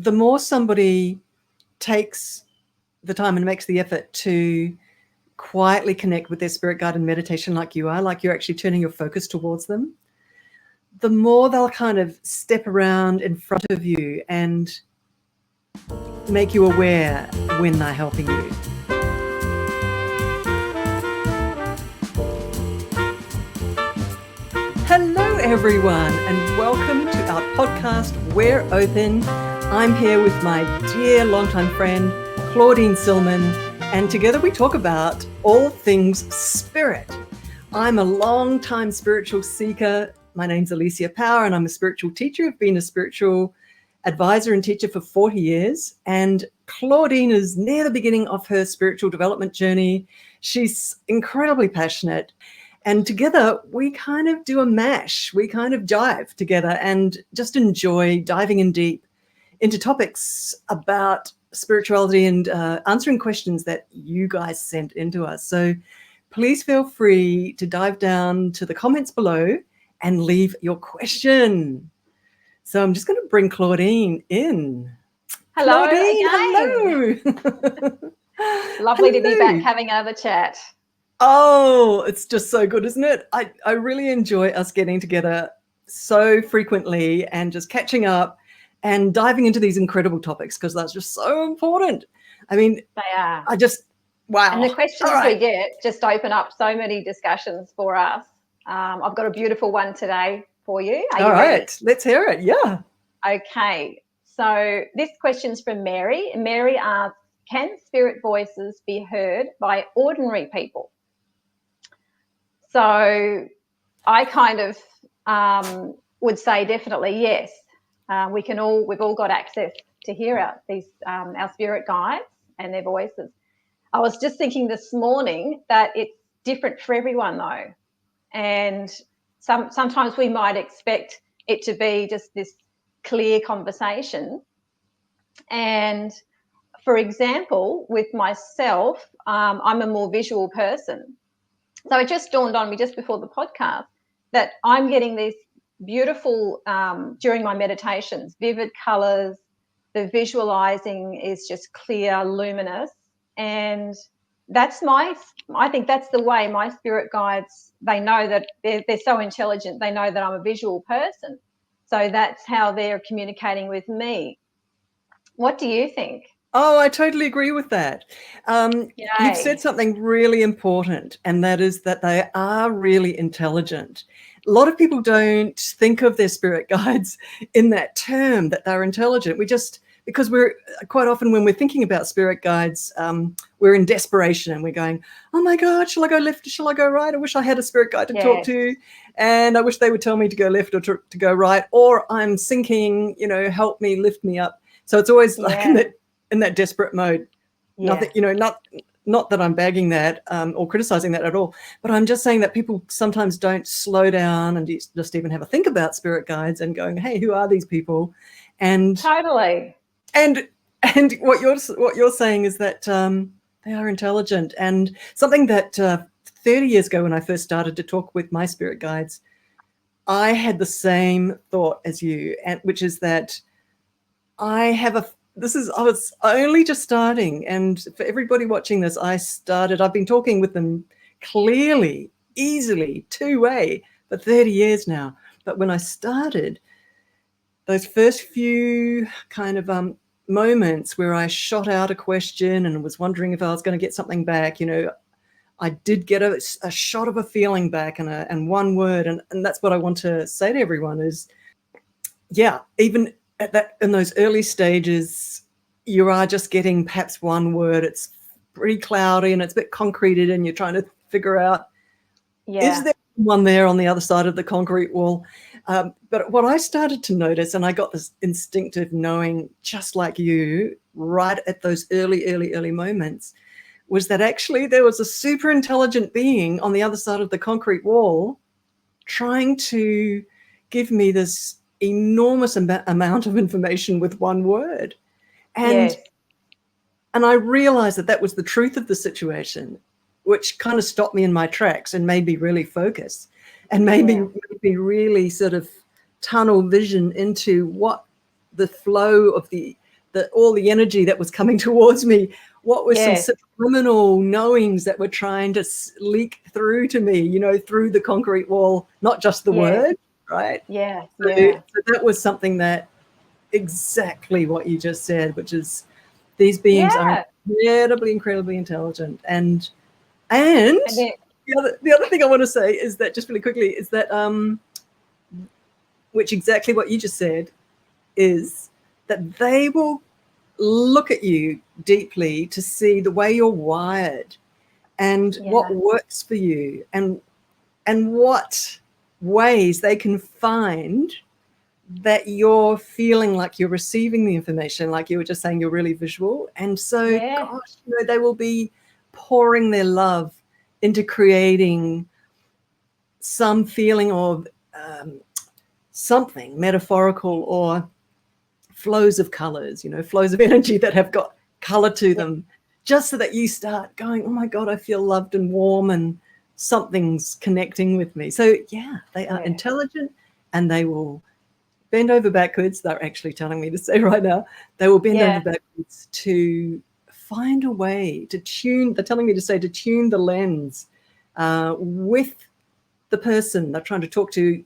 the more somebody takes the time and makes the effort to quietly connect with their spirit guide in meditation like you are, like you're actually turning your focus towards them, the more they'll kind of step around in front of you and make you aware when they're helping you. Hello, everyone, and welcome to our podcast, We're Open. I'm here with my dear longtime friend, Claudine Silman, and together we talk about all things spirit. I'm a long-time spiritual seeker. My name's Alicia Power, and I'm a spiritual teacher. I've been a spiritual advisor and teacher for 40 years, and Claudine is near the beginning of her spiritual development journey. She's incredibly passionate. And together, we kind of do a mash. We kind of jive together and just enjoy diving in deep into topics about spirituality and answering questions that you guys sent into us. So please feel free to dive down to the comments below and leave your question. So I'm just going to bring Claudine in. Hello. Claudine, hello. Lovely to be back having another chat. Oh, it's just so good, isn't it? I really enjoy us getting together so frequently and just catching up and diving into these incredible topics because that's just so important. I mean, they are. Wow. And the questions we get just open up so many discussions for us. I've got a beautiful one today for you. Are you ready? Right, let's hear it. Yeah. Okay. So this question's from Mary. Mary asks, can spirit voices be heard by ordinary people? So I kind of would say definitely yes. We've all got access to hear our spirit guides and their voices. I was just thinking this morning that it's different for everyone though. And sometimes we might expect it to be just this clear conversation. And for example, with myself, I'm a more visual person. So it just dawned on me just before the podcast that I'm getting these beautiful, during my meditations, vivid colours. The visualising is just clear, luminous. And I think that's the way my spirit guides, they know that they're so intelligent. They know that I'm a visual person. So that's how they're communicating with me. What do you think? Oh, I totally agree with that. You've said something really important, and that is that they are really intelligent. A lot of people don't think of their spirit guides in that term, that they're intelligent. Because we're quite often when we're thinking about spirit guides, we're in desperation and we're going, oh my God, shall I go left? Shall I go right? I wish I had a spirit guide to talk to. And I wish they would tell me to go left or to go right. Or I'm sinking, help me, lift me up. So it's always like in that desperate mode. Nothing, not that I'm bagging that or criticizing that at all, but I'm just saying that people sometimes don't slow down and just even have a think about spirit guides and going, hey, who are these people? And totally. And what you're saying is that they are intelligent. And something that 30 years ago when I first started to talk with my spirit guides, I had the same thought as you, which is that I was only just starting. And for everybody watching this, I've been talking with them clearly, easily, two-way for 30 years now. But when I started, those first few kind of moments where I shot out a question and was wondering if I was going to get something back, I did get a shot of a feeling back and one word. And that's what I want to say to everyone is, even in those early stages, you are just getting perhaps one word. It's pretty cloudy and it's a bit concreted and you're trying to figure out, is there one there on the other side of the concrete wall? But what I started to notice, and I got this instinctive knowing just like you, right at those early moments, was that actually there was a super intelligent being on the other side of the concrete wall trying to give me this enormous amount of information with one word. And I realized that was the truth of the situation, which kind of stopped me in my tracks and made me really focus and made me really sort of tunnel vision into what the flow of the all the energy that was coming towards me, what were some Yes. subliminal knowings that were trying to leak through to me, you know, through the concrete wall, not just the Yeah. word, right? Yeah. So, Yeah. so that was something that exactly what you just said, which is these beings are incredibly, incredibly intelligent. And And then, the other thing I want to say is that, just really quickly, is that which exactly what you just said, is that they will look at you deeply to see the way you're wired and what works for you, and what ways they can find that you're feeling like you're receiving the information, like you were just saying, you're really visual. And so, gosh, you know, they will be pouring their love into creating some feeling of something metaphorical, or flows of colors, you know, flows of energy that have got color to them, just so that you start going, oh my God, I feel loved and warm, and something's connecting with me. So yeah, they are intelligent, and they will bend over backwards. They're actually telling me to say right now, they will bend over backwards to find a way to tune. They're telling me to say, to tune the lens with the person they're trying to talk to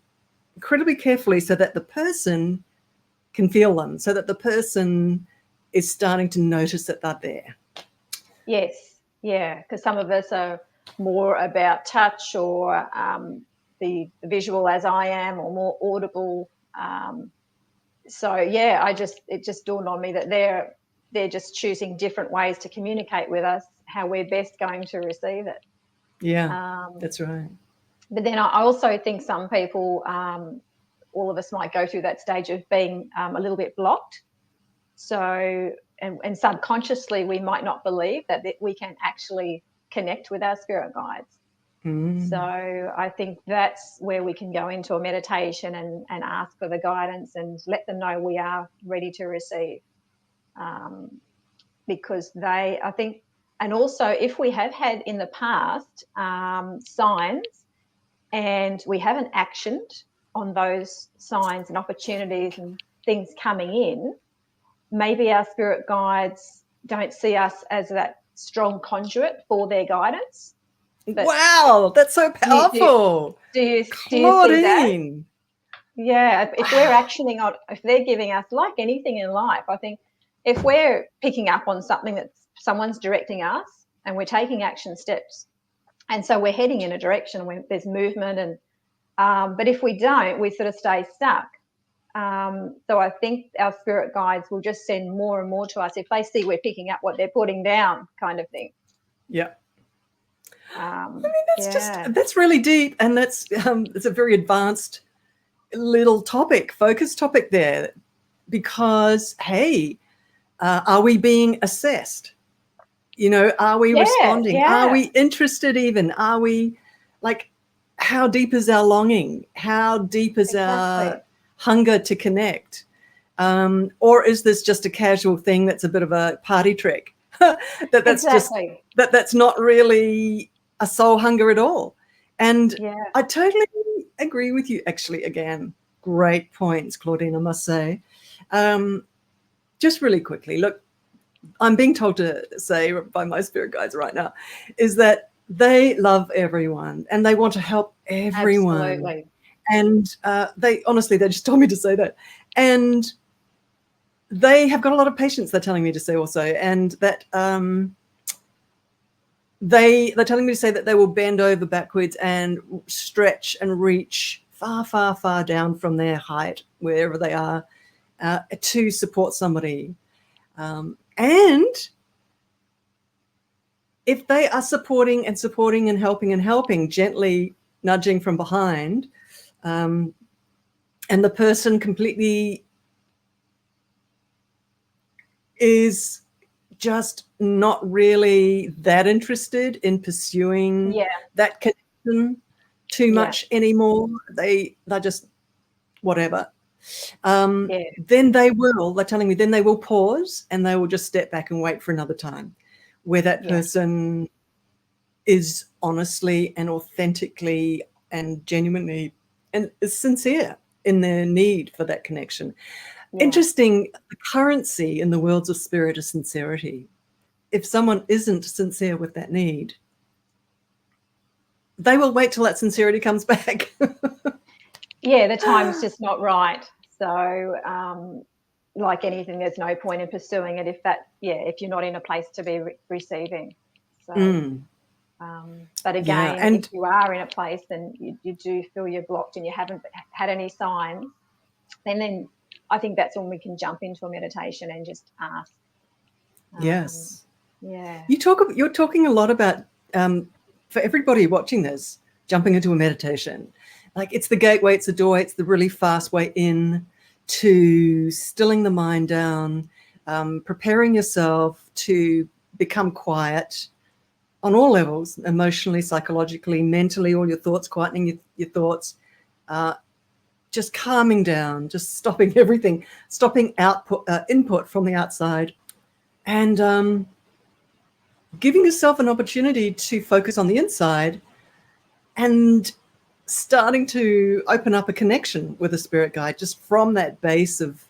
incredibly carefully, so that the person can feel them, so that the person is starting to notice that they're there. Yes, yeah, because some of us are more about touch, or the visual, as I am, or more audible. So yeah, it just dawned on me that they're just choosing different ways to communicate with us, how we're best going to receive it. Yeah, that's right. But then I also think some people, all of us might go through that stage of being a little bit blocked. So, and subconsciously, we might not believe that we can actually connect with our spirit guides. So I think that's where we can go into a meditation and ask for the guidance and let them know we are ready to receive. Because I think, and also if we have had in the past signs, and we haven't actioned on those signs and opportunities and things coming in, maybe our spirit guides don't see us as that strong conduit for their guidance. But wow, that's so powerful. Do you see that? Yeah, if we're actioning on, if they're giving us, like anything in life, I think if we're picking up on something that someone's directing us and we're taking action steps, and so we're heading in a direction where there's movement, and but if we don't, we sort of stay stuck. So I think our spirit guides will just send more and more to us if they see we're picking up what they're putting down, kind of thing. Yeah. I mean, that's really deep, and it's a very advanced little focus topic there, because hey, are we being assessed? You know, are we responding? Are we interested even? Are we, like, how deep is our longing? How deep is our hunger to connect? Or is this just a casual thing that's a bit of a party trick? That's not really a soul hunger at all. And I totally agree with you, actually. Again, great points, Claudine, I must say. Just really quickly, look, I'm being told to say by my spirit guides right now is that they love everyone and they want to help everyone. Absolutely. And they just told me to say that. And they have got a lot of patience, they're telling me to say also. And that they're telling me to say that they will bend over backwards and stretch and reach far, far, far down from their height, wherever they are, to support somebody. And if they are supporting and helping, gently nudging from behind, and the person completely is just not really that interested in pursuing that connection too much anymore, they're just whatever. Then they're telling me, then they will pause and they will just step back and wait for another time where that person is honestly and authentically and genuinely and is sincere in their need for that connection. Interesting. The currency in the worlds of spirit is sincerity. If someone isn't sincere with that need, they will wait till that sincerity comes back. Yeah, the time's just not right. So, like anything, there's no point in pursuing it if you're not in a place to be receiving. So, but again, and if you are in a place and you do feel you're blocked and you haven't had any signs, then I think that's when we can jump into a meditation and just ask. Yes. Yeah. You're talking a lot about, for everybody watching this, jumping into a meditation. Like, it's the gateway, it's the doorway, it's the really fast way in to stilling the mind down, preparing yourself to become quiet on all levels, emotionally, psychologically, mentally, all your thoughts, quietening your thoughts, just calming down, just stopping everything, stopping input from the outside, and giving yourself an opportunity to focus on the inside and starting to open up a connection with a spirit guide just from that base of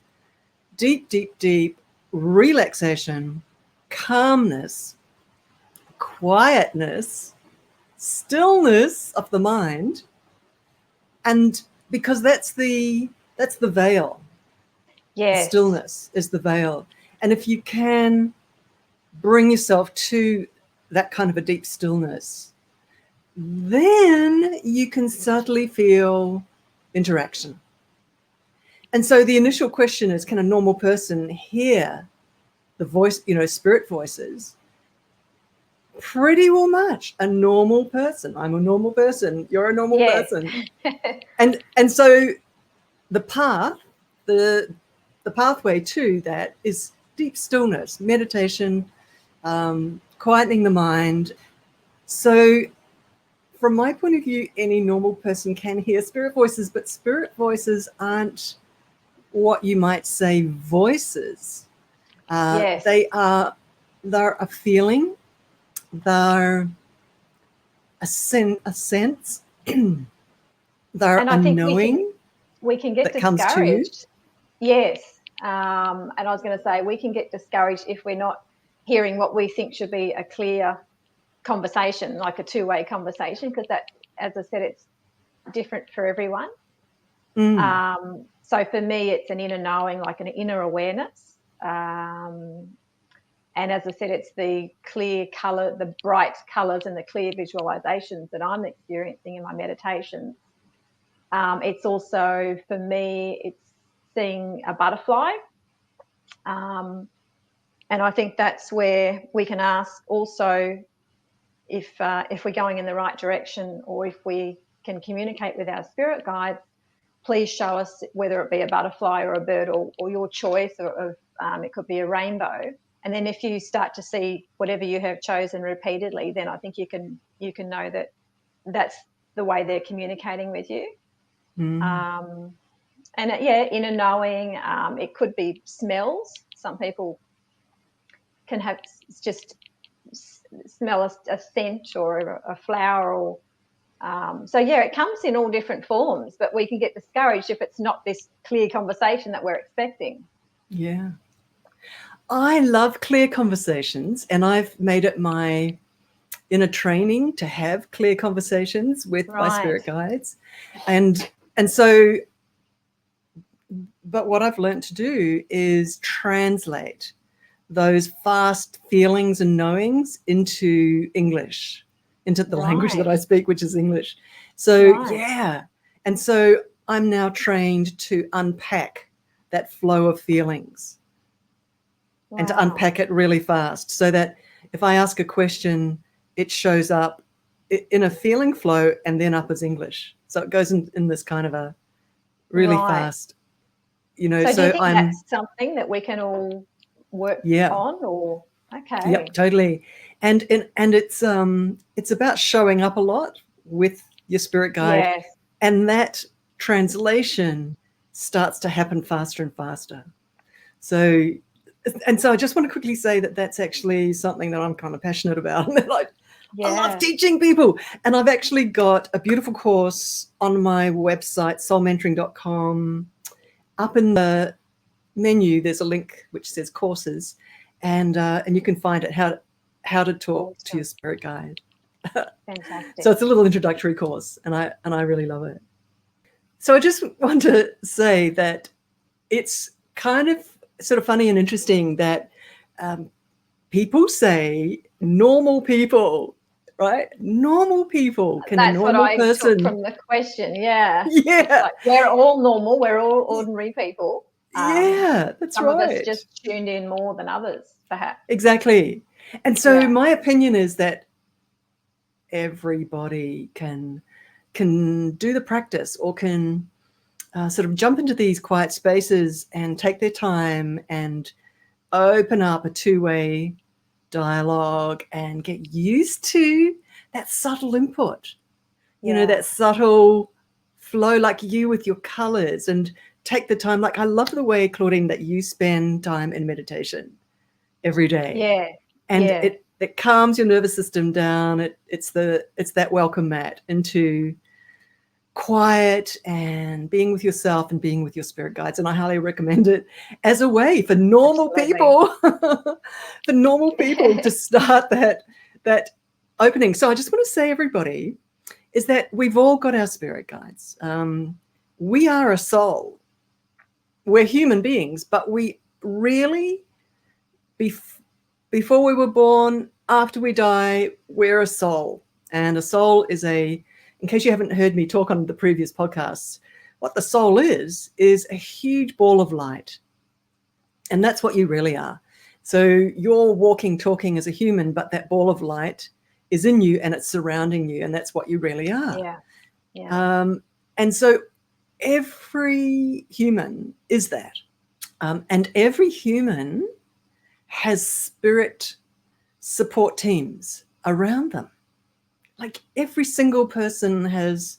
deep, deep, deep relaxation, calmness, quietness, stillness of the mind. And because that's the veil. Yes. Stillness is the veil. And if you can bring yourself to that kind of a deep stillness, then you can subtly feel interaction. And so the initial question is, can a normal person hear the voice, spirit voices? Pretty well much. A normal person. I'm a normal person. You're a normal person. And so the path, the pathway to that is deep stillness, meditation, quietening the mind. So from my point of view, any normal person can hear spirit voices, but spirit voices aren't what you might say voices. Yes. They're a feeling, they're a sense, they're and a I think knowing. We can get discouraged. Yes. And I was going to say, we can get discouraged if we're not hearing what we think should be a clear conversation, like a two-way conversation, because that, as I said, it's different for everyone. So for me, it's an inner knowing, like an inner awareness. And as I said, it's the clear color, the bright colors and the clear visualizations that I'm experiencing in my meditations. It's also, for me, it's seeing a butterfly. And I think that's where we can ask also if we're going in the right direction, or if we can communicate with our spirit guides, please show us whether it be a butterfly or a bird or your choice, or it could be a rainbow. And then if you start to see whatever you have chosen repeatedly, then I think you can know that that's the way they're communicating with you. And inner knowing, it could be smells. Some people can have just smell a scent or a flower, or it comes in all different forms, but we can get discouraged if it's not this clear conversation that we're expecting. Yeah. I love clear conversations, and I've made it my inner training to have clear conversations with my spirit guides. And so, but what I've learned to do is translate those fast feelings and knowings into English, into the language that I speak, which is English. So, yeah. And so I'm now trained to unpack that flow of feelings. And to unpack it really fast, so that if I ask a question, it shows up in a feeling flow and then up as English. So it goes in this kind of a really fast, So do you think that's something that we can all work on? Or okay. Yep, totally. And it's about showing up a lot with your spirit guide, and that translation starts to happen faster and faster. So I just want to quickly say that that's actually something that I'm kind of passionate about, and that I love teaching people. And I've actually got a beautiful course on my website, soulmentoring.com, up in the menu, there's a link which says courses, and you can find it how to talk to your spirit guide. Fantastic. So it's a little introductory course, and I really love it. So I just want to say that it's kind of sort of funny and interesting that people say normal people, right? Normal people. Can That's a what normal I person? took from the question. Yeah. Yeah. It's like, we're all normal. We're all ordinary people. Yeah, that's some right. of us just tuned in more than others, perhaps. Exactly. And so Yeah. my opinion is that everybody can do the practice, or can sort of jump into these quiet spaces and take their time and open up a two-way dialogue and get used to that subtle input, you know, that subtle flow, like you with your colors, and take the time. Like, I love the way, Claudine, that you spend time in meditation every day. Yeah. And Yeah. it calms your nervous system down. It's that welcome mat into quiet and being with yourself and being with your spirit guides. And I highly recommend it as a way for normal people, for normal people to start that opening. So I just want to say, everybody, is that we've all got our spirit guides. We are a soul. We're human beings, but we really, before we were born, after we die, we're a soul. And a soul is in case you haven't heard me talk on the previous podcasts, what the soul is a huge ball of light. And that's what you really are. So you're walking, talking as a human, but that ball of light is in you and it's surrounding you. And that's what you really are. Yeah. Yeah. And so every human is that. And every human has spirit support teams around them. Like, every single person has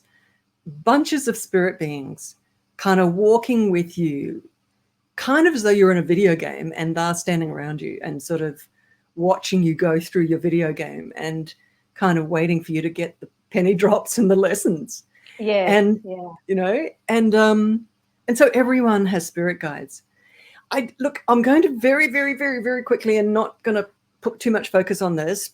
bunches of spirit beings kind of walking with you, kind of as though you're in a video game and they're standing around you and sort of watching you go through your video game and kind of waiting for you to get the penny drops and the lessons. Yeah. And, you know, and so everyone has spirit guides. I'm going to very, very, very, very quickly, and not going to put too much focus on this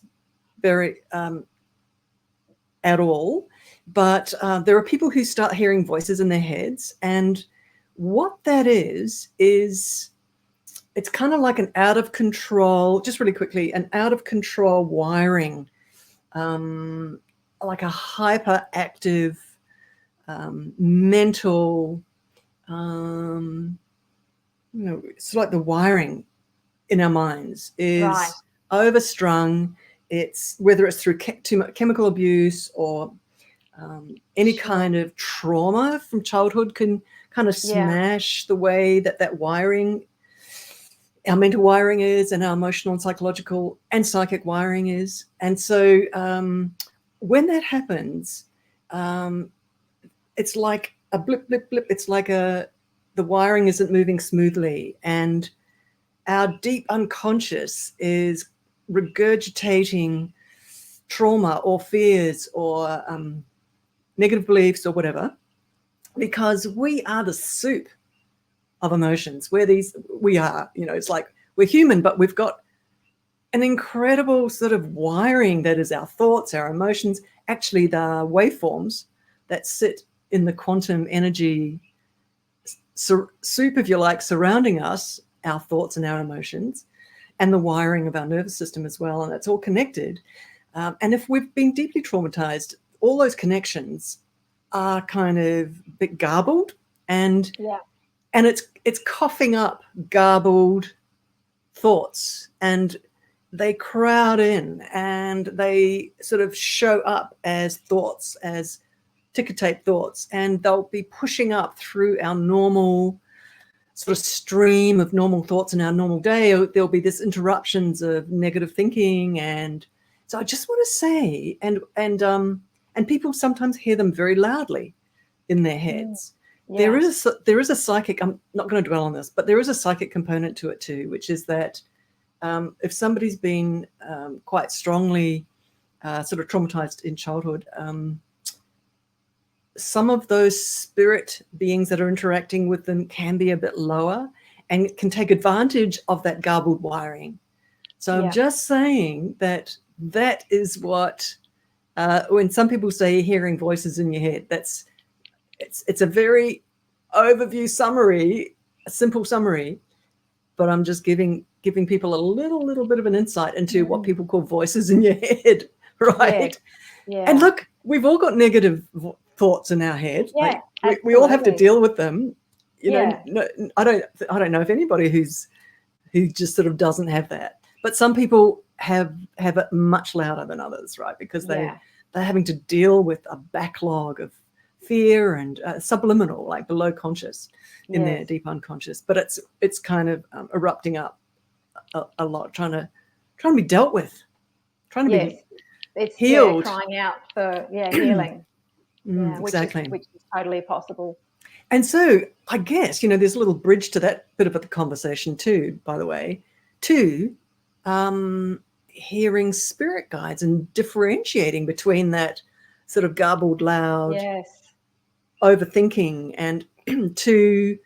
at all, but there are people who start hearing voices in their heads, and what that is it's kind of like an out of control, just really quickly, an out of control wiring, like a hyperactive mental, you know, it's like the wiring in our minds is overstrung. It's whether it's through too much chemical abuse or any kind of trauma from childhood can kind of smash the way that wiring, our mental wiring is, and our emotional and psychological and psychic wiring is. And so when that happens, it's like a blip, blip, blip. It's like the wiring isn't moving smoothly, and our deep unconscious is regurgitating trauma or fears or negative beliefs or whatever, because we are the soup of emotions. We are, you know, it's like we're human, but we've got an incredible sort of wiring that is our thoughts, our emotions, actually the waveforms that sit in the quantum energy soup, if you like, surrounding us, our thoughts and our emotions, and the wiring of our nervous system as well. And it's all connected. And if we've been deeply traumatized, all those connections are kind of a bit garbled, and it's coughing up garbled thoughts, and they crowd in and they sort of show up as thoughts, as ticker tape thoughts, and they'll be pushing up through our normal sort of stream of normal thoughts in our normal day. There'll be this interruptions of negative thinking. And so I just want to say, and people sometimes hear them very loudly in their heads. There is a psychic, I'm not going to dwell on this, but there is a psychic component to it too, which is that if somebody's been quite strongly sort of traumatized in childhood, some of those spirit beings that are interacting with them can be a bit lower, and can take advantage of that garbled wiring. So I'm just saying that is what, when some people say hearing voices in your head, it's a very overview summary, a simple summary, but I'm just giving people a little bit of an insight into what people call voices in your head, right? Yeah. And look, we've all got negative thoughts in our head. Yeah, like we all have to deal with them. You know, no, I don't know if anybody who just sort of doesn't have that. But some people have it much louder than others, right? Because they're having to deal with a backlog of fear and subliminal, like below conscious, in their deep unconscious. But it's kind of erupting up a lot, trying to be dealt with, trying to be it's healed, crying out for healing. Exactly, which is totally possible. And so I guess, there's a little bridge to that bit of the conversation too, by the way, to hearing spirit guides and differentiating between that sort of garbled, loud, overthinking, and to,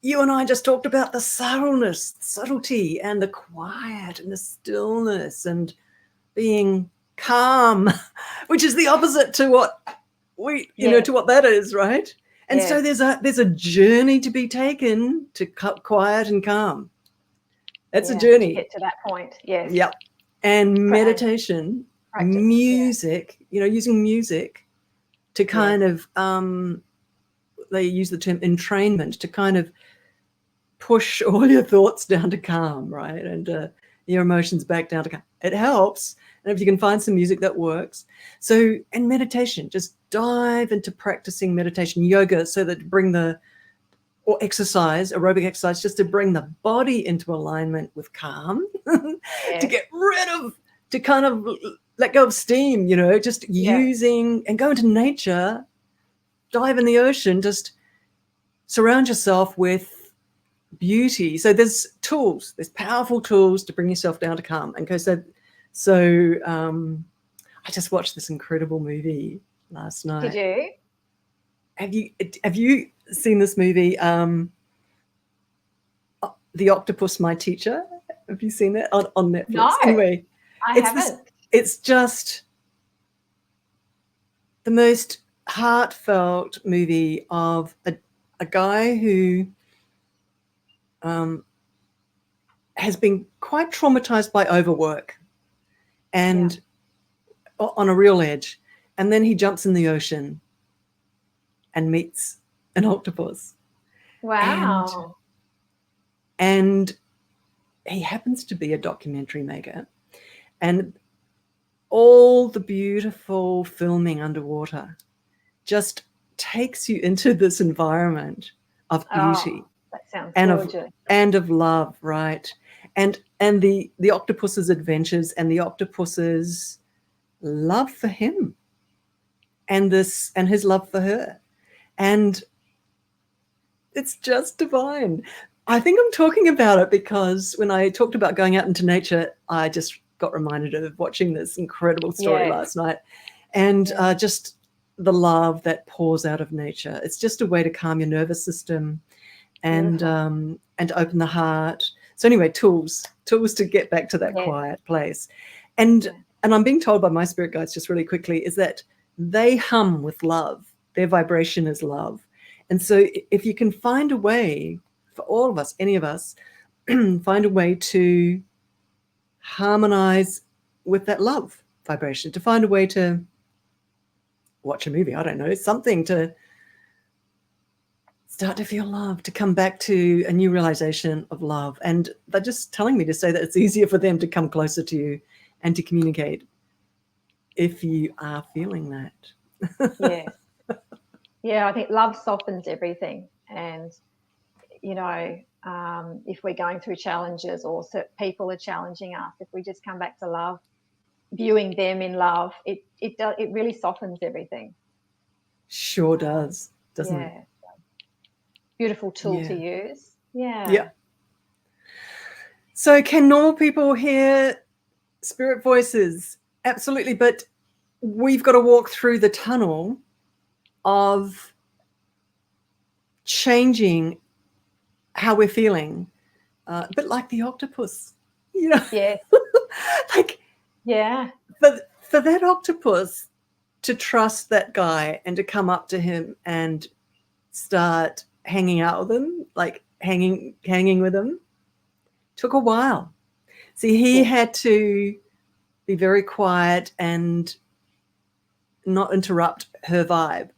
you and I just talked about the subtlety and the quiet and the stillness and being calm, which is the opposite to what to what that is, right? And so there's a journey to be taken to quiet and calm. That's a journey to get to that point. Yes. Yep. And meditation, music, using music to kind of they use the term entrainment to kind of push all your thoughts down to calm, right? And your emotions back down to calm. It helps. And if you can find some music that works. So, and meditation, just dive into practicing meditation, yoga, so that or exercise, aerobic exercise, just to bring the body into alignment with calm, to get rid of, to kind of let go of steam, just using, and go into nature, dive in the ocean, just surround yourself with beauty. So there's powerful tools to bring yourself down to calm. And so I just watched this incredible movie last night. Did you? Have you seen this movie, The Octopus, My Teacher? Have you seen that on Netflix? No, anyway, I haven't. It's just the most heartfelt movie of a guy who has been quite traumatized by overwork and on a real edge. And then he jumps in the ocean and meets an octopus. Wow. And he happens to be a documentary maker. And all the beautiful filming underwater just takes you into this environment of beauty. That sounds gorgeous. And of love, right? And the octopus's adventures and the octopus's love for him and his love for her. And it's just divine. I think I'm talking about it because when I talked about going out into nature, I just got reminded of watching this incredible story last night. And just the love that pours out of nature. It's just a way to calm your nervous system and to open the heart. So anyway, tools to get back to that quiet place. And I'm being told by my spirit guides, just really quickly, is that they hum with love. Their vibration is love. And so if you can find a way, for all of us, any of us, find a way to harmonize with that love vibration, to find a way to watch a movie, I don't know, something to start to feel love, to come back to a new realization of love. And they're just telling me to say that it's easier for them to come closer to you and to communicate if you are feeling that. Yes. Yeah, I think love softens everything. And, if we're going through challenges or people are challenging us, if we just come back to love, viewing them in love, it really softens everything. Sure does, doesn't it? Beautiful tool to use. Yeah. So can normal people hear spirit voices? Absolutely. But we've got to walk through the tunnel of changing how we're feeling, a bit like the octopus, you know. Yes. Like, Yeah. for that octopus to trust that guy and to come up to him and start hanging out with him, like hanging with him, took a while. See, he Yes. had to be very quiet and not interrupt her vibe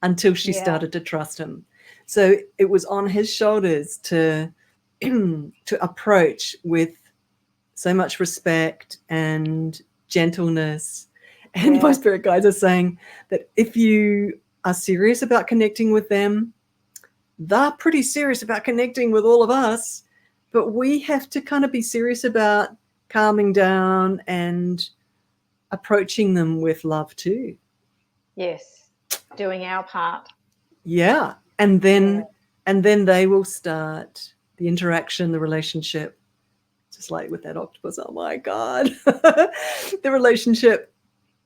until she Yeah. started to trust him. So it was on his shoulders to to approach with so much respect and gentleness. And Yeah. my spirit guides are saying that if you are serious about connecting with them, they're pretty serious about connecting with all of us. But we have to kind of be serious about calming down and approaching them with love too. Yes. Doing our part. Yeah. And then they will start the interaction, the relationship, just like with that octopus. Oh my God. The relationship,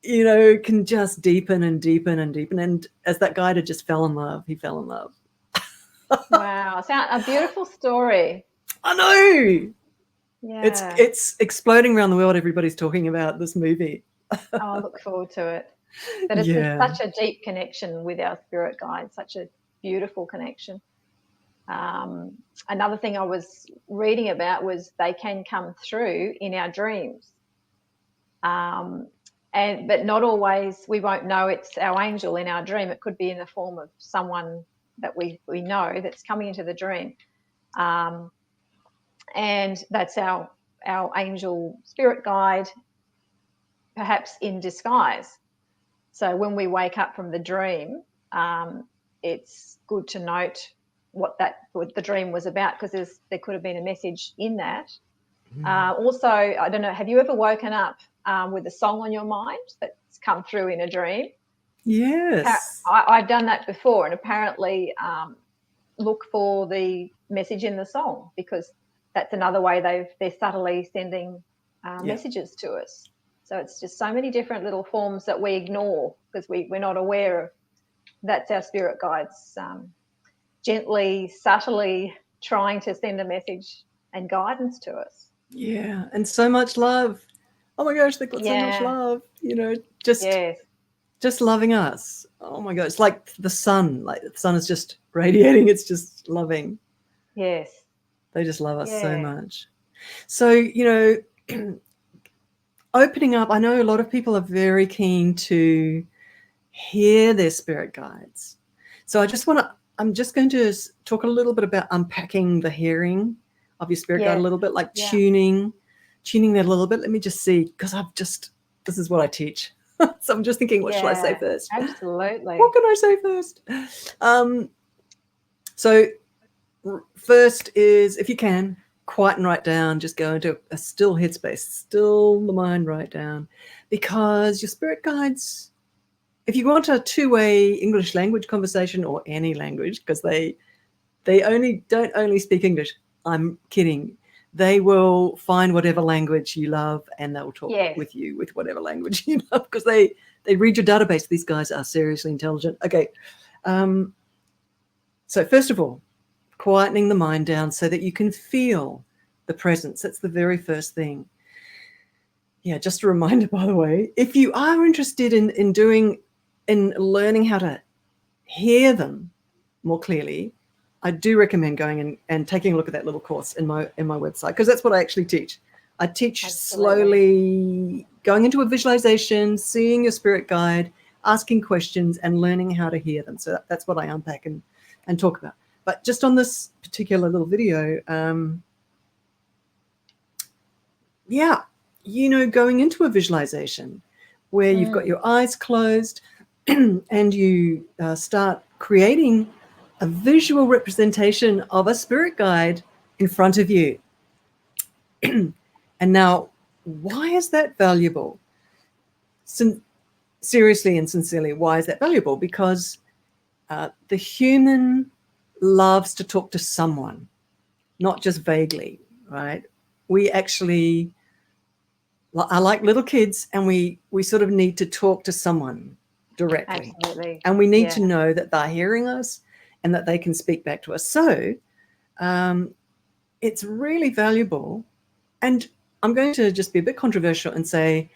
you know, can just deepen and deepen and deepen. And as that guy had just fell in love, he fell in love. Wow. Sound a beautiful story. I know. Yeah. It's exploding around the world. Everybody's talking about this movie. Oh, I look forward to it. But it's Yeah. such a deep connection with our spirit guides, such a beautiful connection. Another thing I was reading about was they can come through in our dreams. But not always, we won't know it's our angel in our dream. It could be in the form of someone that we know that's coming into the dream. And that's our angel spirit guide, perhaps in disguise. So when we wake up from the dream, it's good to note what the dream was about, because there could have been a message in that. Also, I don't know, have you ever woken up with a song on your mind that's come through in a dream? Yes. I've done that before, and apparently look for the message in the song, because that's another way they're subtly sending messages to us. So it's just so many different little forms that we ignore because we're not aware of. That's our spirit guides gently, subtly trying to send a message and guidance to us. Yeah. And so much love. Oh my gosh, they've got so much love, you know, just loving us. Oh my God. It's like the sun. Like the sun is just radiating. It's just loving. Yes. They just love us so much. So, you know, opening up, I know a lot of people are very keen to hear their spirit guides. So I'm just going to talk a little bit about unpacking the hearing of your spirit guide a little bit, like tuning that a little bit. Let me just see, because this is what I teach. So I'm just thinking, what should I say first? Absolutely. What can I say first? So first is, if you can, quiet and write down, just go into a still headspace, still the mind, write down, because your spirit guides, if you want a two-way English language conversation, or any language, because they don't only speak English, I'm kidding. They will find whatever language you love and they'll talk with you with whatever language you love, because they read your database. These guys are seriously intelligent. Okay. So first of all, quietening the mind down so that you can feel the presence. That's the very first thing. Yeah, just a reminder, by the way, if you are interested in learning how to hear them more clearly, I do recommend going and taking a look at that little course in my website, because that's what I actually teach. I teach slowly going into a visualization, seeing your spirit guide, asking questions, and learning how to hear them. So that's what I unpack and talk about. But just on this particular little video, you know, going into a visualization where you've got your eyes closed and you start creating a visual representation of a spirit guide in front of you. And now, why is that valuable? Seriously and sincerely, why is that valuable? Because the human loves to talk to someone, not just vaguely, right? We actually are like little kids, and we sort of need to talk to someone directly. Absolutely. And we need to know that they're hearing us and that they can speak back to us. So it's really valuable. And I'm going to just be a bit controversial and say,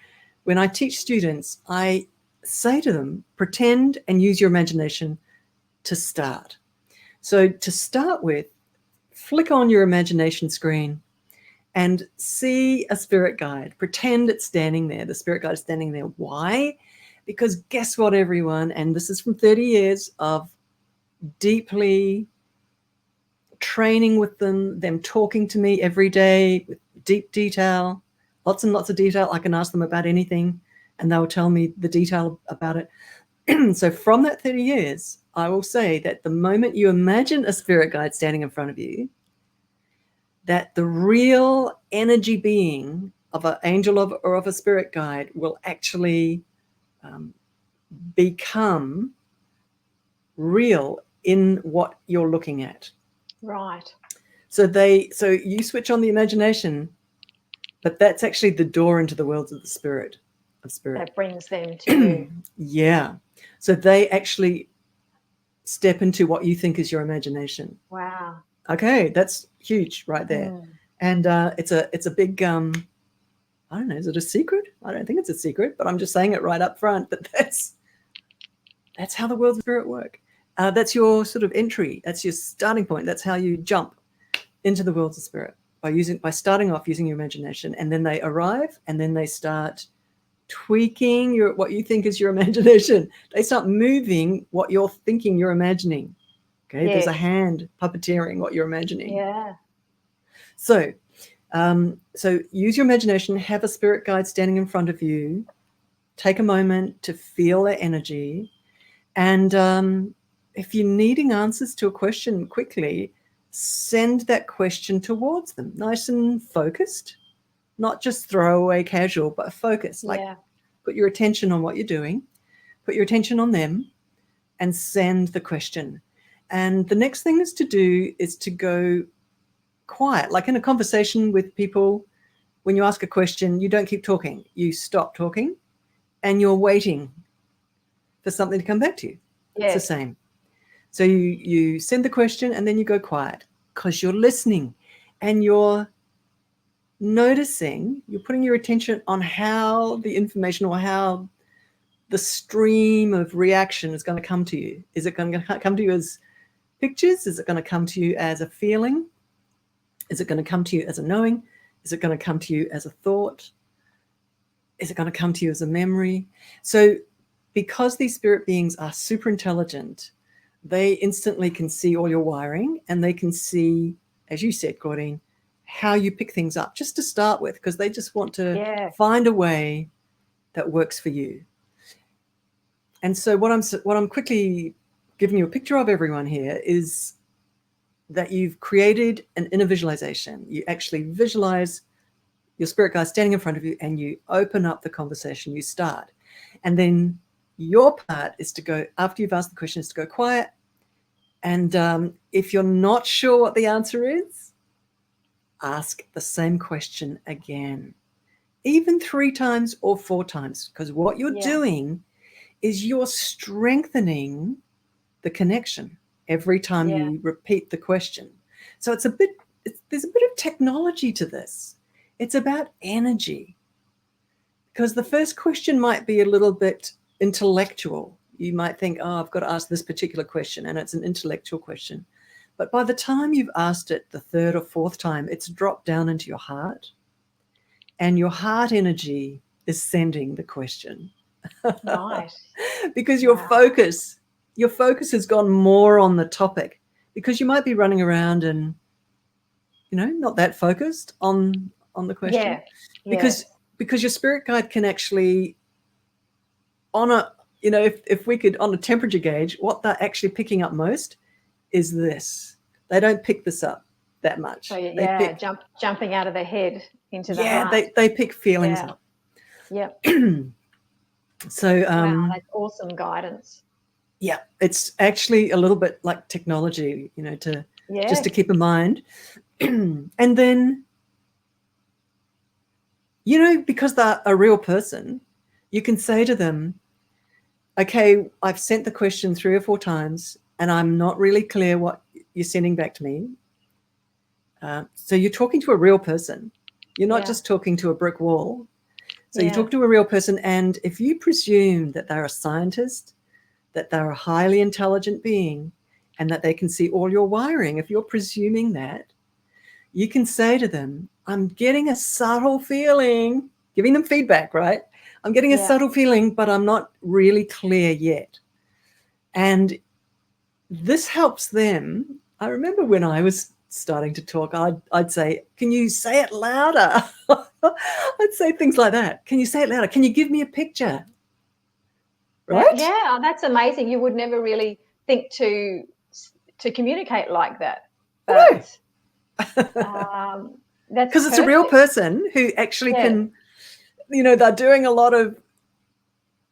when I teach students, I say to them, pretend and use your imagination to start. So to start with, flick on your imagination screen and see a spirit guide. Pretend it's standing there. The spirit guide is standing there. Why? Because guess what, everyone? And this is from 30 years of deeply training with them talking to me every day with deep detail, lots and lots of detail. I can ask them about anything and they'll tell me the detail about it. So from that 30 years, I will say that the moment you imagine a spirit guide standing in front of you, that the real energy being of an angel or of a spirit guide will actually become real in what you're looking at. Right. So you switch on the imagination, but that's actually the door into the worlds of the spirit. That brings them to you. Yeah. So they actually step into what you think is your imagination. Wow. Okay, that's huge right there. And it's a big I don't know, is it a secret? I don't think it's a secret, but I'm just saying it right up front that that's how the worlds of spirit work. That's your sort of entry. That's your starting point. That's how you jump into the worlds of spirit by starting off using your imagination, and then they arrive, and then they start tweaking what you think is your imagination. They start moving what you're thinking you're imagining. Okay, yes. There's a hand puppeteering what you're imagining. Yeah. So use your imagination, have a spirit guide standing in front of you, take a moment to feel their energy, and if you're needing answers to a question quickly, send that question towards them, nice and focused, not just throwaway casual, but focused. Like put your attention on what you're doing, put your attention on them, and send the question. And the next thing is to go quiet. Like in a conversation with people, when you ask a question, you don't keep talking. You stop talking and you're waiting for something to come back to you. It's the same. So you send the question and then you go quiet because you're listening and you're noticing, you're putting your attention on how the information or how the stream of reaction is going to come to you. Is it going to come to you as pictures? Is it going to come to you as a feeling? Is it going to come to you as a knowing? Is it going to come to you as a thought? Is it going to come to you as a memory? So because these spirit beings are super intelligent, they instantly can see all your wiring, and they can see, as you said, Claudine, how you pick things up just to start with, because they just want to find a way that works for you. And so what I'm quickly giving you a picture of, everyone, here is that you've created an inner visualization. You actually visualize your spirit guide standing in front of you, and you open up the conversation, you start. And then your part is to go, after you've asked the question, is to go quiet. And if you're not sure what the answer is, ask the same question again, even 3 times or 4 times, because what you're doing is you're strengthening the connection every time you repeat the question. So there's a bit of technology to this. It's about energy, because the first question might be a little bit intellectual. You might think, oh, I've got to ask this particular question, and it's an intellectual question. But by the time you've asked it the 3rd or 4th time, it's dropped down into your heart, and your heart energy is sending the question. Right. Because your focus has gone more on the topic, because you might be running around and, not that focused on the question. Because your spirit guide can actually, if we could, on a temperature gauge, what they're actually picking up most is this. They don't pick this up that much. So jumping out of the head into the heart. Yeah, they pick feelings up. Yep. So wow, that's awesome guidance. Yeah, it's actually a little bit like technology, just to keep in mind. And then, because they're a real person, you can say to them, okay, I've sent the question 3 or 4 times and I'm not really clear what you're sending back to me. So you're talking to a real person. You're not Yeah. just talking to a brick wall. So you Yeah. talk to a real person, and if you presume that they're a scientist, that they're a highly intelligent being, and that they can see all your wiring, if you're presuming that, you can say to them, I'm getting a subtle feeling, giving them feedback, right? I'm getting a Yeah. subtle feeling, but I'm not really clear yet. And this helps them. I remember when I was starting to talk, I'd say, can you say it louder? I'd say things like that. Can you say it louder? Can you give me a picture? Right? Yeah, that's amazing. You would never really think to communicate like that, I but know. that's Because it's a real perfect. person who actually Yeah. can, they're doing a lot of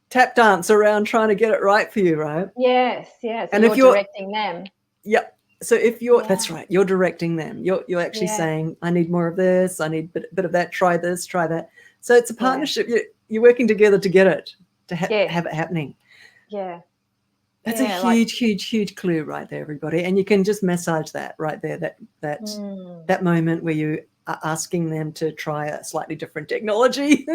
tap dance around trying to get it right for you, right? Yes, yeah. So And if you're you're, directing them. yep. So if you're, Yeah. that's right, you're directing them. You're actually Yeah. saying, I need more of this. I need a bit of that. Try this, try that. So it's a Yeah. partnership. You're working together to get it, to Yes. have it happening. Yeah. That's Yeah, a huge clue right there, everybody. And you can just massage that right there, that moment where you are asking them to try a slightly different technology.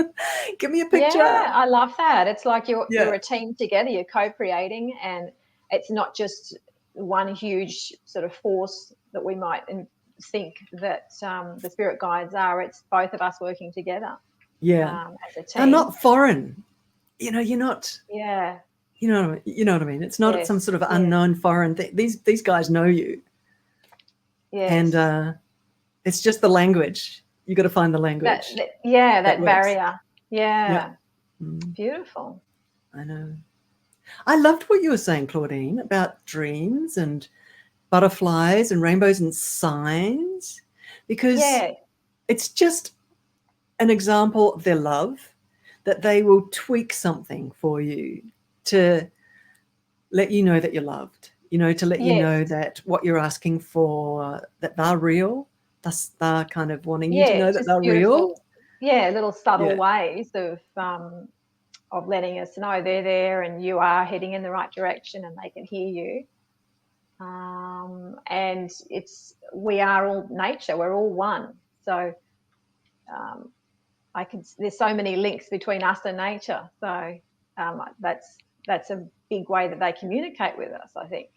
Give me a picture. Yeah, I love that. It's like you're Yeah. a team together, you're co-creating, and it's not just one huge sort of force that we might think that the spirit guides are. It's both of us working together Yeah. as a They're team. not foreign. You're not. Yeah. You know what I mean. It's not Yes. some sort of Yes. unknown foreign thing. These guys know you, Yes. and it's just the language. You got to find the language. That works. barrier. Yeah. Yeah. Mm, Beautiful. I know. I loved what you were saying, Claudine, about dreams and butterflies and rainbows and signs, because Yeah. it's just an example of their love, that they will tweak something for you to let you know that you're loved, to let you know Yes. that what you're asking for, that they're real. They're kind of wanting you to Yeah, know that just they're real. beautiful. Yeah, little subtle Yeah. ways of letting us know they're there and you are heading in the right direction and they can hear you. And we are all nature, we're all one. So um, there's so many links between us and nature. So that's a big way that they communicate with us, I think.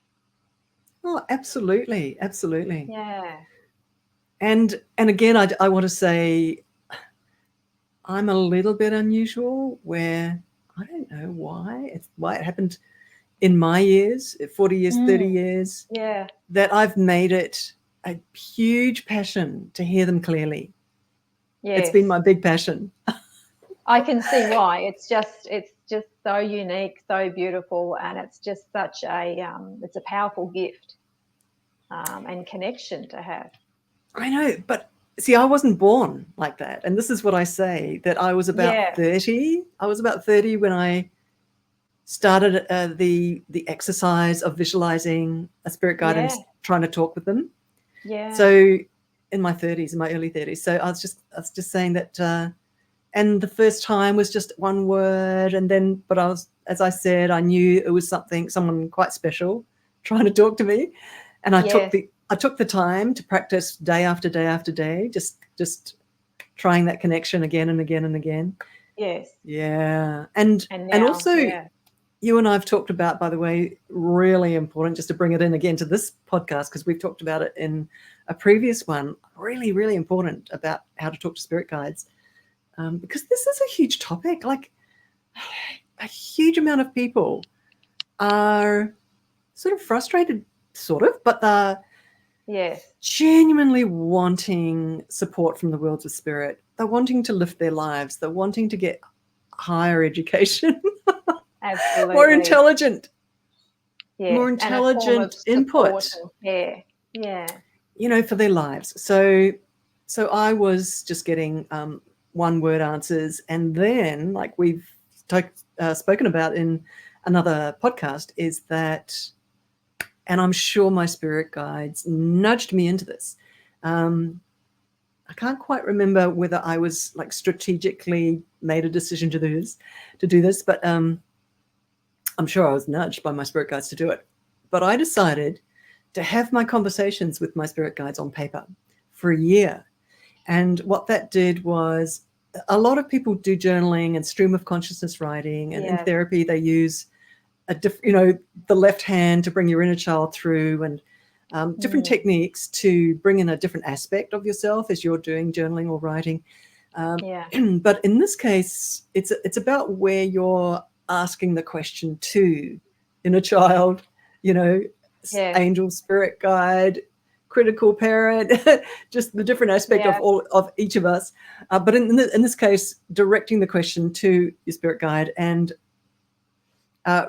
Oh, absolutely. Absolutely. Yeah. And again, I want to say I'm a little bit unusual, where I don't know why it happened in my years, 40 years, 30 years, Yeah. that I've made it a huge passion to hear them clearly. Yes. It's been my big passion. I can see why. It's just so unique, so beautiful, and it's just such it's a powerful gift and connection to have. I know, but see, I wasn't born like that. And this is what I say, that I was about 30. I was about 30 when I started the exercise of visualizing a spirit guide and trying to talk with them. Yeah. So in my 30s, in my early 30s. So I was just saying that, and the first time was just one word, and then, but as I said, I knew it was someone quite special trying to talk to me, and I took the time to practice day after day after day, just trying that connection again and again and again. Yes. Yeah. And now, also, you and I have talked about, by the way, really important, just to bring it in again to this podcast, because we've talked about it in a previous one, really, really important about how to talk to spirit guides. Because this is a huge topic. Like, a huge amount of people are sort of frustrated, but they're genuinely wanting support from the worlds of spirit. They're wanting to lift their lives. They're wanting to get higher education. Absolutely. More intelligent. Yes. More intelligent input. Yeah. For their lives. So I was just getting one word answers, and then, like we've spoken about in another podcast, is that, and I'm sure my spirit guides nudged me into this. I can't quite remember whether I was like strategically made a decision to do this, but I'm sure I was nudged by my spirit guides to do it. But I decided to have my conversations with my spirit guides on paper for a year. And what that did was, a lot of people do journaling and stream of consciousness writing, and in therapy they use the left hand to bring your inner child through, and different techniques to bring in a different aspect of yourself as you're doing journaling or writing. But in this case, it's about where you're asking the question to inner child, angel, spirit guide, critical parent, just the different aspect of each of us. But in this case, directing the question to your spirit guide and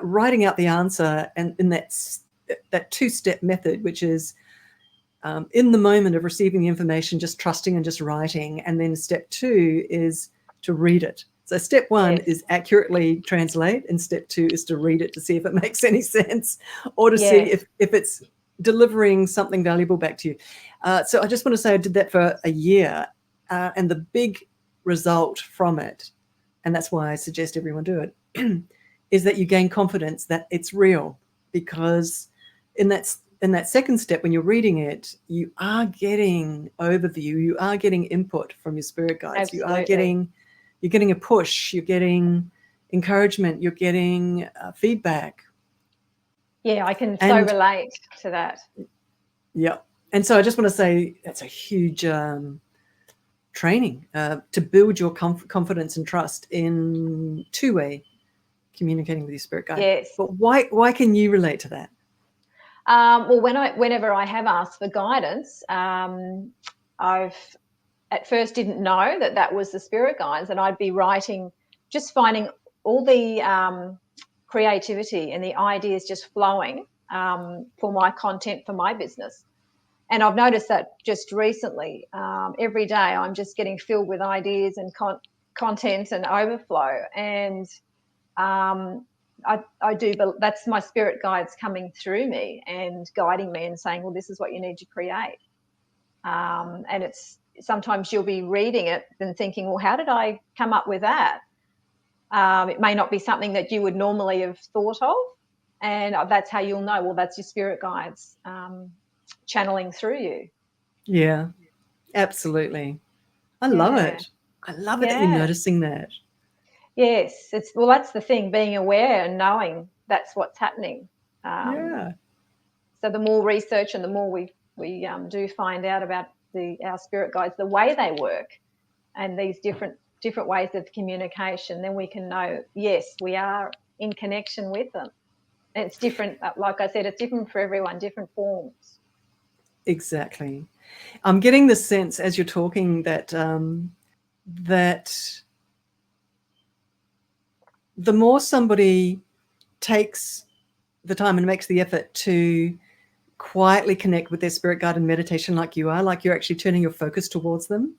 writing out the answer, and in that two-step method, which is in the moment of receiving the information, just trusting and just writing. And then step 2 is to read it. So step 1 is accurately translate, and step 2 is to read it to see if it makes any sense, or to see if it's delivering something valuable back to you. So I just want to say I did that for a year, and the big result from it, and that's why I suggest everyone do it, is that you gain confidence that it's real, because in that second step, when you're reading it, you are getting overview, you are getting input from your spirit guides. Absolutely. You're getting a push, you're getting encouragement, you're getting feedback. Yeah, I can so relate to that. Yeah. And so I just want to say that's a huge training to build your confidence and trust in two-way communicating with your spirit guide. Yes. But why can you relate to that? Well, whenever I have asked for guidance, I've at first didn't know that was the spirit guides, and I'd be writing, just finding all the creativity and the ideas just flowing for my content, for my business. And I've noticed that just recently, every day I'm just getting filled with ideas and content and overflow. And I do, but that's my spirit guides coming through me and guiding me and saying, well, this is what you need to create. And it's sometimes you'll be reading it and thinking, well, how did I come up with that? It may not be something that you would normally have thought of. And that's how you'll know, well, that's your spirit guides channeling through you. Yeah, absolutely. I love it. I love it that you're noticing that. Yes, that's the thing, being aware and knowing that's what's happening. So the more research and the more we do find out about our spirit guides, the way they work, and these different ways of communication, then we can know, yes, we are in connection with them. And it's different, like I said, it's different for everyone, different forms. Exactly. I'm getting the sense as you're talking that that the more somebody takes the time and makes the effort to quietly connect with their spirit guide in meditation, like you are, like you're actually turning your focus towards them,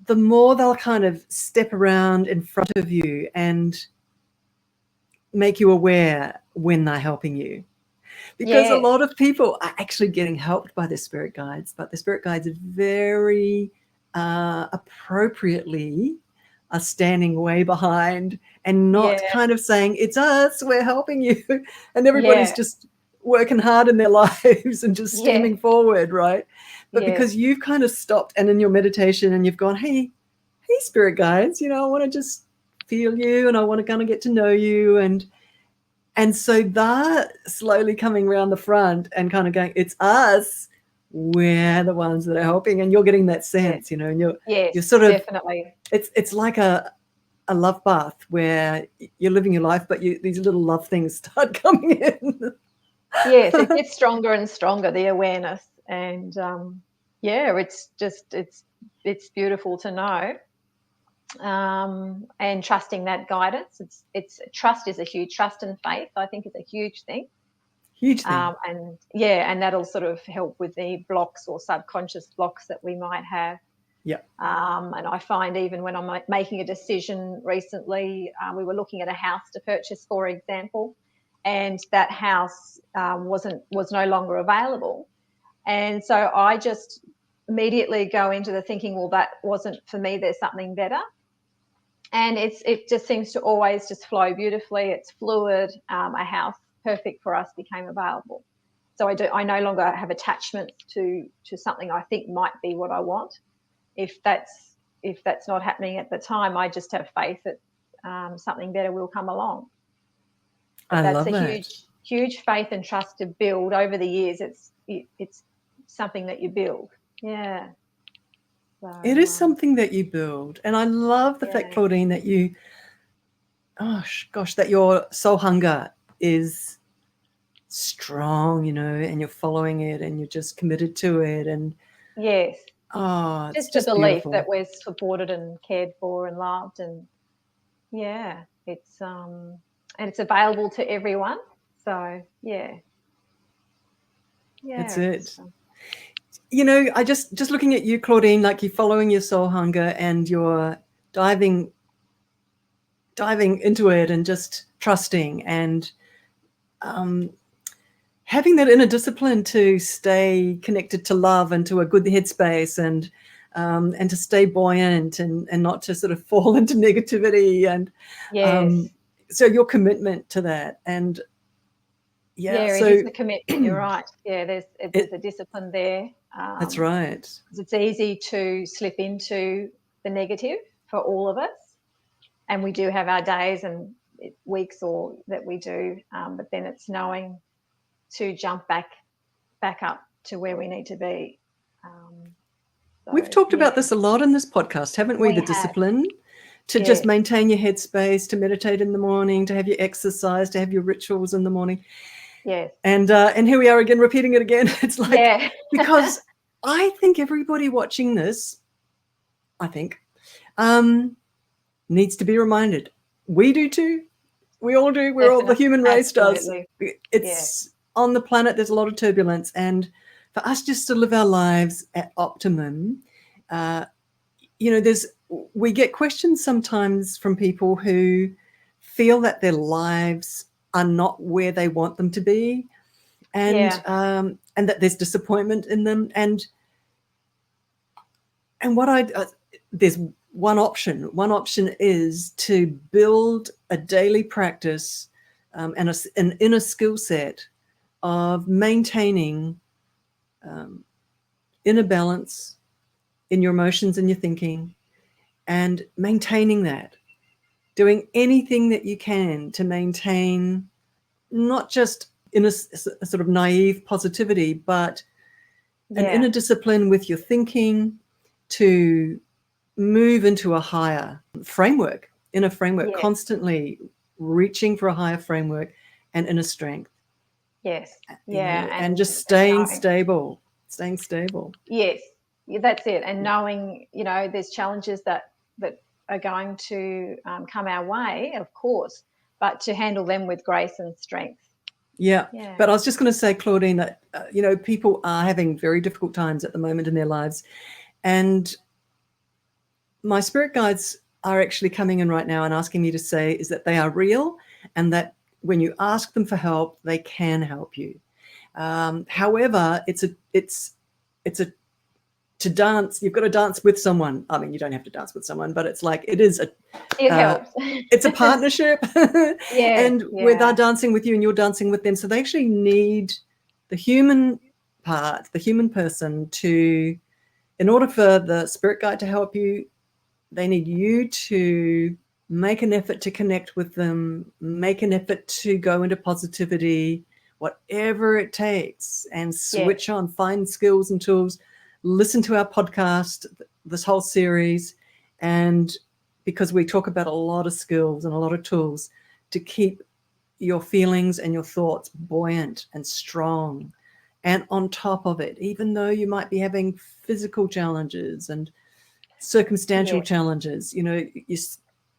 the more they'll kind of step around in front of you and make you aware when they're helping you. Because a lot of people are actually getting helped by their spirit guides, but the spirit guides are very appropriately are standing way behind and not kind of saying, it's us, we're helping you. And everybody's just working hard in their lives and just steaming forward, right? But because you've kind of stopped and in your meditation and you've gone, hey, spirit guides, I want to just feel you and I want to kind of get to know you. And so they're slowly coming around the front and kind of going, it's us, we're the ones that are helping. And you're getting that sense, and you're sort of, definitely. It's like a love bath where you're living your life, but these little love things start coming in. Yes, it gets stronger and stronger, the awareness. And it's beautiful to know. And trusting that guidance. It's trust is a huge, trust and faith, I think, is a huge thing. Huge thing. And that'll sort of help with the blocks or subconscious blocks that we might have. Yeah. And I find even when I'm making a decision recently, we were looking at a house to purchase, for example, and that house was no longer available. And so I just immediately go into the thinking, well, that wasn't for me, there's something better. And it just seems to always just flow beautifully. It's fluid. A house perfect for us became available. So I no longer have attachments to something I think might be what I want. If that's not happening at the time, I just have faith that something better will come along. But I that's love a that. huge faith and trust to build over the years. It's something that you build. Yeah. So, It is something that you build. And I love the fact, Claudine, that you, gosh, that your soul hunger is strong, you know, and you're following it and you're just committed to it. And yes. it's Just just the belief beautiful that we're supported and cared for and loved, and it's and it's available to everyone. So That's it. You know, I just looking at you, Claudine, like you're following your soul hunger and you're diving into it and just trusting and having that inner discipline to stay connected to love and to a good headspace and to stay buoyant and not to sort of fall into negativity. And so your commitment to that. And so it is a commitment. You're right. Yeah, there's a discipline there. That's right. It's easy to slip into the negative for all of us, and we do have our days and weeks or that we do, but then it's knowing to jump back up to where we need to be. We've talked about this a lot in this podcast, haven't we? The discipline to just maintain your headspace, to meditate in the morning, to have your exercise, to have your rituals in the morning. Yes. And here we are again, repeating it again. It's like, because I think everybody watching this, needs to be reminded. We do too. We all do. We're all, the human race does. It's on the planet, there's a lot of turbulence. And for us just to live our lives at optimum, you know, we get questions sometimes from people who feel that their lives are not where they want them to be, and that there's disappointment in them. And what there's one option. One option is to build a daily practice and an inner skill set of maintaining inner balance in your emotions and your thinking, and maintaining that, doing anything that you can to maintain not just in a sort of naive positivity, but an inner discipline with your thinking to move into a higher framework, constantly reaching for a higher framework and inner strength. Yes. And just staying stable. Yes, that's it. And knowing, you know, there's challenges that are going to come our way, of course, but to handle them with grace and strength. Yeah. But I was just going to say, Claudine, that, you know, people are having very difficult times at the moment in their lives. And my spirit guides are actually coming in right now and asking me to say is that they are real, and that when you ask them for help, they can help you. However, to dance, you've got to dance with someone. I mean, you don't have to dance with someone, but it's like, it helps. It's a partnership. And they're dancing with you and you're dancing with them. So they actually need the human part, the human person in order for the spirit guide to help you, they need you to make an effort to connect with them, make an effort to go into positivity, whatever it takes, and switch on, find skills and tools. Listen to our podcast, this whole series, and because we talk about a lot of skills and a lot of tools to keep your feelings and your thoughts buoyant and strong. And on top of it, even though you might be having physical challenges and circumstantial challenges, you know,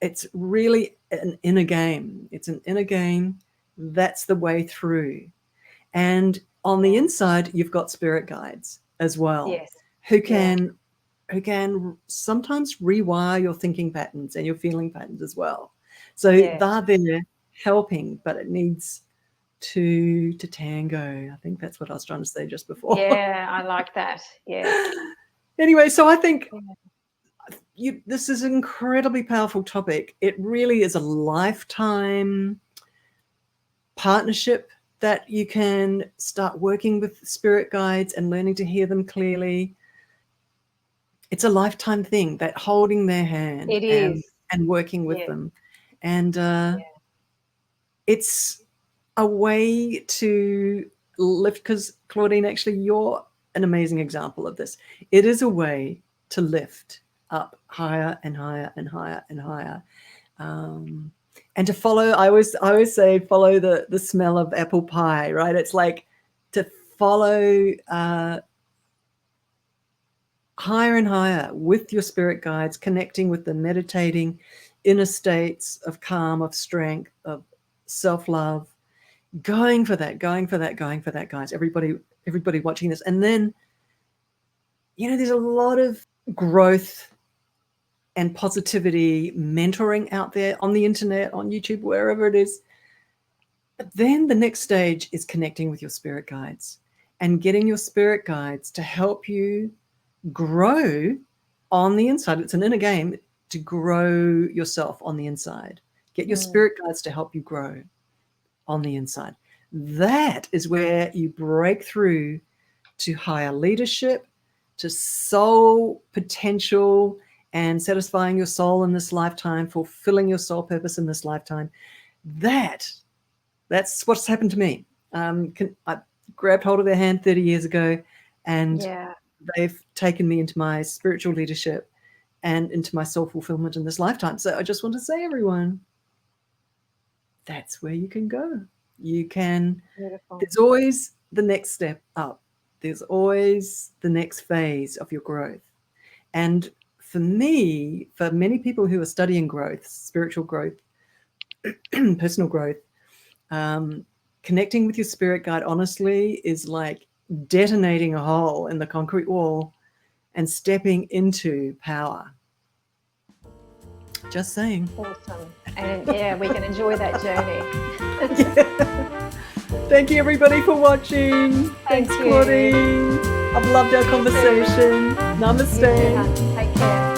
it's really an inner game. It's an inner game. That's the way through. And on the inside, you've got spirit guides as well, who can sometimes rewire your thinking patterns and your feeling patterns as well. So they're there helping, but it needs to tango. I think that's what I was trying to say just before. Yeah, I like that. Yeah. Anyway, so I think this is an incredibly powerful topic. It really is a lifetime partnership that you can start working with spirit guides and learning to hear them clearly. It's a lifetime thing, that holding their hand It is. and working with Yeah. them. And it's a way to lift, because Claudine, actually, you're an amazing example of this. It is a way to lift up higher and higher and higher and higher. And to follow, I always say, follow the smell of apple pie, right? It's like to follow higher and higher with your spirit guides, connecting with them, meditating, inner states of calm, of strength, of self-love, going for that, guys. Everybody watching this. And then, there's a lot of growth and positivity mentoring out there on the internet, on YouTube, wherever it is. But then the next stage is connecting with your spirit guides and getting your spirit guides to help you grow on the inside. It's an inner game to grow yourself on the inside. Get your spirit guides to help you grow on the inside. That is where you break through to higher leadership, to soul potential, and satisfying your soul in this lifetime, fulfilling your soul purpose in this lifetime. That's what's happened to me. I grabbed hold of their hand 30 years ago, and they've taken me into my spiritual leadership and into my soul fulfillment in this lifetime. So I just want to say, everyone, that's where you can go. You can. Beautiful. There's always the next step up. There's always the next phase of your growth. And for me, for many people who are studying growth, spiritual growth, personal growth, connecting with your spirit guide, honestly, is like detonating a hole in the concrete wall and stepping into power. Just saying. Awesome. And we can enjoy that journey. Thank you, everybody, for watching. Thanks, Claudine. I've loved our conversation. Namaste. Take care.